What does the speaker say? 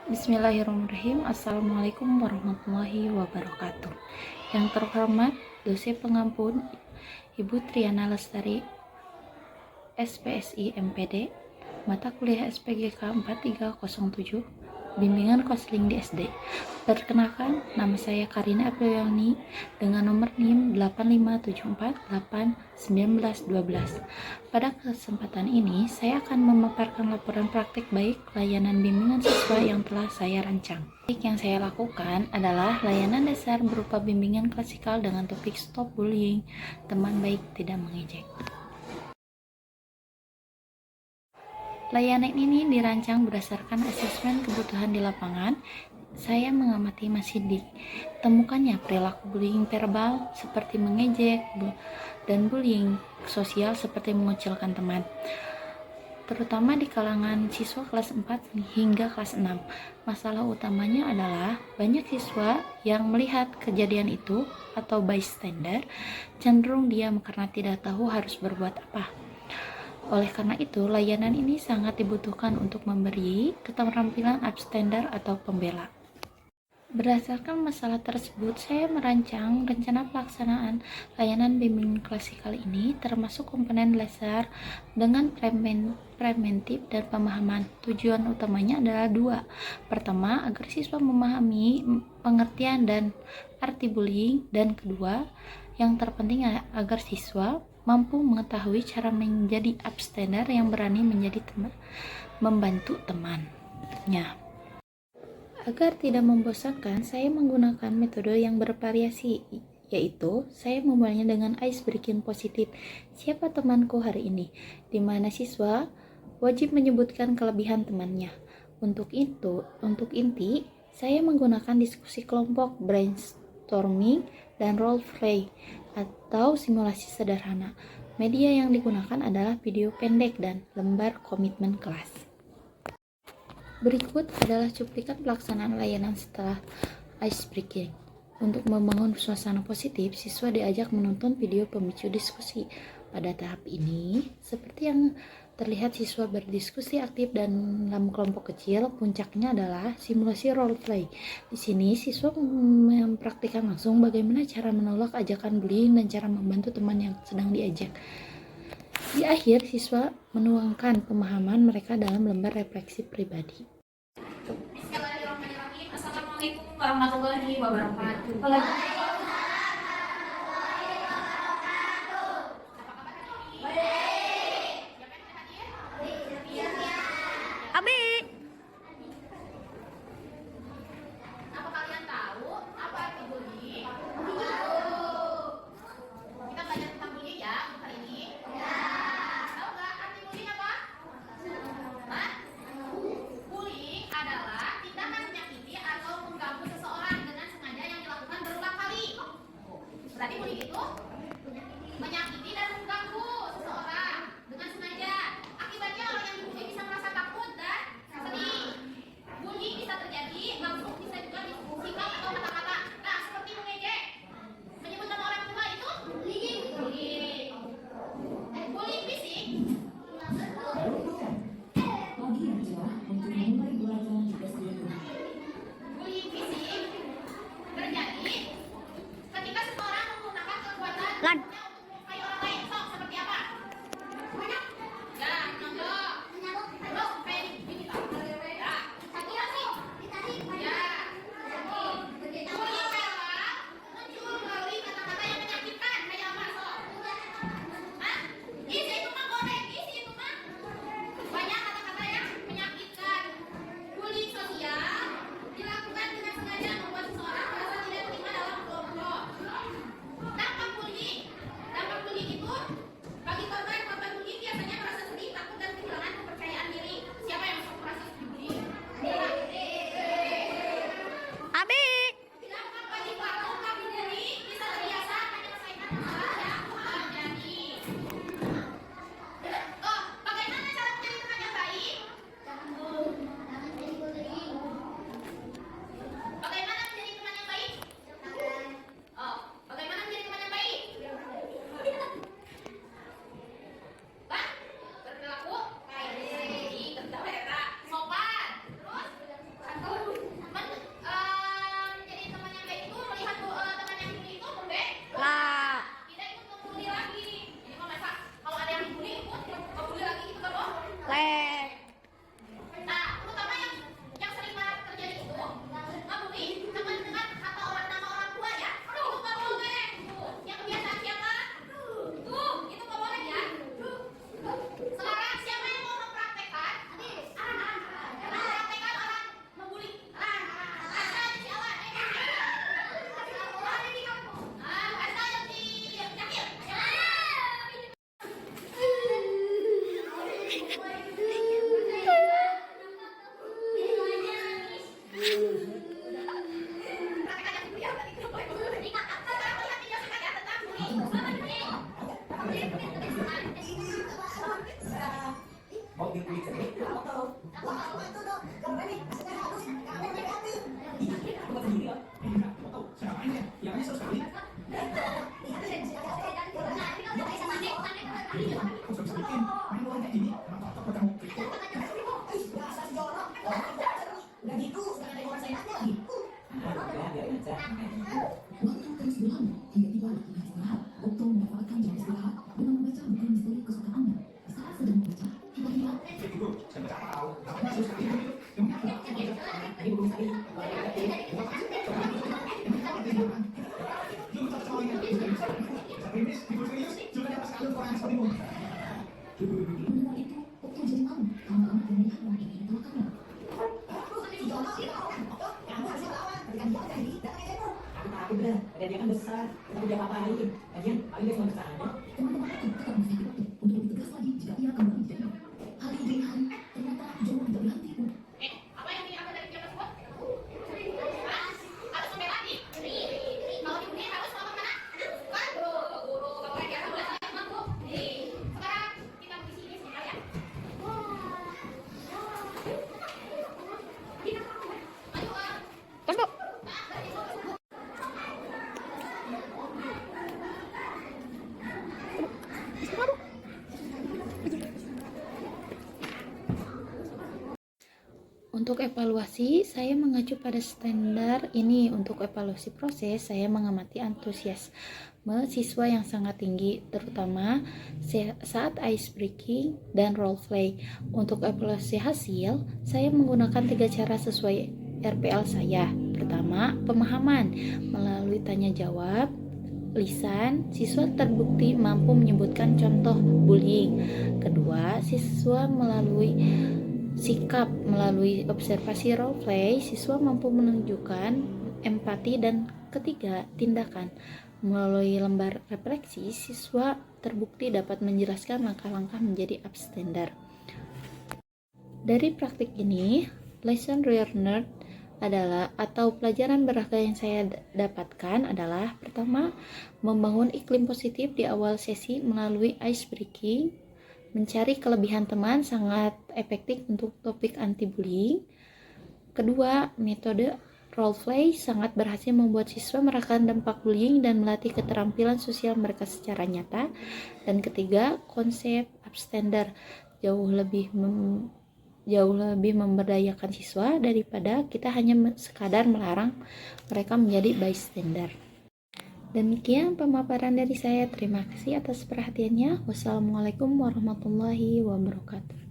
Bismillahirrahmanirrahim. Assalamualaikum warahmatullahi wabarakatuh. Yang terhormat dosen pengampun Ibu Triana Lestari, SPSI MPD, mata kuliah SPGK 4307, bimbingan konseling di SD. Perkenalkan, nama saya Karina Apriliani dengan nomor NIM 8574819112. Pada kesempatan ini, saya akan memaparkan laporan praktik baik layanan bimbingan siswa yang telah saya rancang. Yang saya lakukan adalah layanan dasar berupa bimbingan klasikal dengan topik stop bullying, teman baik tidak mengejek. Layanan ini dirancang berdasarkan asesmen kebutuhan di lapangan. Saya mengamati masih ditemukannya perilaku bullying verbal seperti mengejek dan bullying sosial seperti mengucilkan teman, terutama di kalangan siswa kelas 4 hingga kelas 6. Masalah utamanya adalah banyak siswa yang melihat kejadian itu atau bystander cenderung diam karena tidak tahu harus berbuat apa. Oleh karena itu, layanan ini sangat dibutuhkan untuk memberi keterampilan abstander atau pembela. Berdasarkan masalah tersebut, saya merancang rencana pelaksanaan layanan bimbingan klasikal ini, termasuk komponen dasar dengan preventif dan pemahaman. Tujuan utamanya adalah dua. Pertama, agar siswa memahami pengertian dan arti bullying, dan kedua, yang terpenting agar siswa mampu mengetahui cara menjadi abstainer yang berani menjadi membantu temannya. Agar tidak membosankan, saya menggunakan metode yang bervariasi, yaitu saya memulainya dengan ice breaking positif. Siapa temanku hari ini? Di mana siswa wajib menyebutkan kelebihan temannya. Untuk inti, saya menggunakan diskusi kelompok, brainstorming, dan role play atau simulasi sederhana. Media yang digunakan adalah video pendek dan lembar komitmen kelas. Berikut adalah cuplikan pelaksanaan layanan setelah ice breaking. Untuk membangun suasana positif, siswa diajak menonton video pemicu diskusi. Pada tahap ini, seperti yang terlihat, siswa berdiskusi aktif dan dalam kelompok kecil. Puncaknya adalah simulasi role play. Di sini, siswa mempraktikkan langsung bagaimana cara menolak ajakan bullying dan cara membantu teman yang sedang diajak. Di akhir, siswa menuangkan pemahaman mereka dalam lembar refleksi pribadi. Bismillahirrahmanirrahim. Assalamualaikum warahmatullahi wabarakatuh. Abi, Apa kalian tahu apa arti bullying? Kita belajar tentang bullying ya hari ini. Tahu nggak arti bullying apa? Hah? Bullying adalah tindakan menyakiti atau mengganggu seseorang dengan sengaja yang dilakukan berulang kali. Praktek aja dulu ya. Sekarang melihat video singkat ya tentang bullying. Waktu terus berlalu hingga tiba waktu istirahat. Otto memanfaatkan jam istirahat dengan membaca buku misteri kesukaannya. Saat sedang membaca, tiba-tiba mendengar itu, Otto jadi malu karena anak yang melihatnya ingin ditolakkannya. Aku bener, dan dia kan besar, tapi dia apa-apain. Lagian, paling dia cuma besar aja. Teman-teman itu tetap menasihati Otto untuk lebih tegas lagi jika ia kembali menjadi anak. Hari demi hari, ternyata Jono tidak berhenti pun. Apa yang diambil dari video tersebut? Hah? Harus membela nih? Kalau dibully harus melawan mana? Kan? Guru. Kalau dia harus belajar mampu. Sekarang kita mengisi ini sebentar ya. Maju, Tunggu. Untuk evaluasi, saya mengacu pada standar ini. Untuk evaluasi proses, saya mengamati antusiasme siswa yang sangat tinggi, terutama saat ice breaking dan role play. Untuk evaluasi hasil, saya menggunakan 3 cara sesuai RPL saya. Pertama, pemahaman melalui tanya jawab lisan, siswa terbukti mampu menyebutkan contoh bullying. Kedua, siswa melalui sikap melalui observasi role play, siswa mampu menunjukkan empati. Dan ketiga, tindakan melalui lembar refleksi, siswa terbukti dapat menjelaskan langkah-langkah menjadi upstander. Dari praktik ini, lesson learned adalah atau pelajaran berharga yang saya dapatkan adalah: pertama, membangun iklim positif di awal sesi melalui ice breaking. Mencari kelebihan teman sangat efektif untuk topik anti-bullying. Kedua, metode role play sangat berhasil membuat siswa merasakan dampak bullying dan melatih keterampilan sosial mereka secara nyata. Dan ketiga, konsep upstander jauh lebih memberdayakan siswa daripada kita hanya sekadar melarang mereka menjadi bystander. Demikian pemaparan dari saya. Terima kasih atas perhatiannya. Wassalamualaikum warahmatullahi wabarakatuh.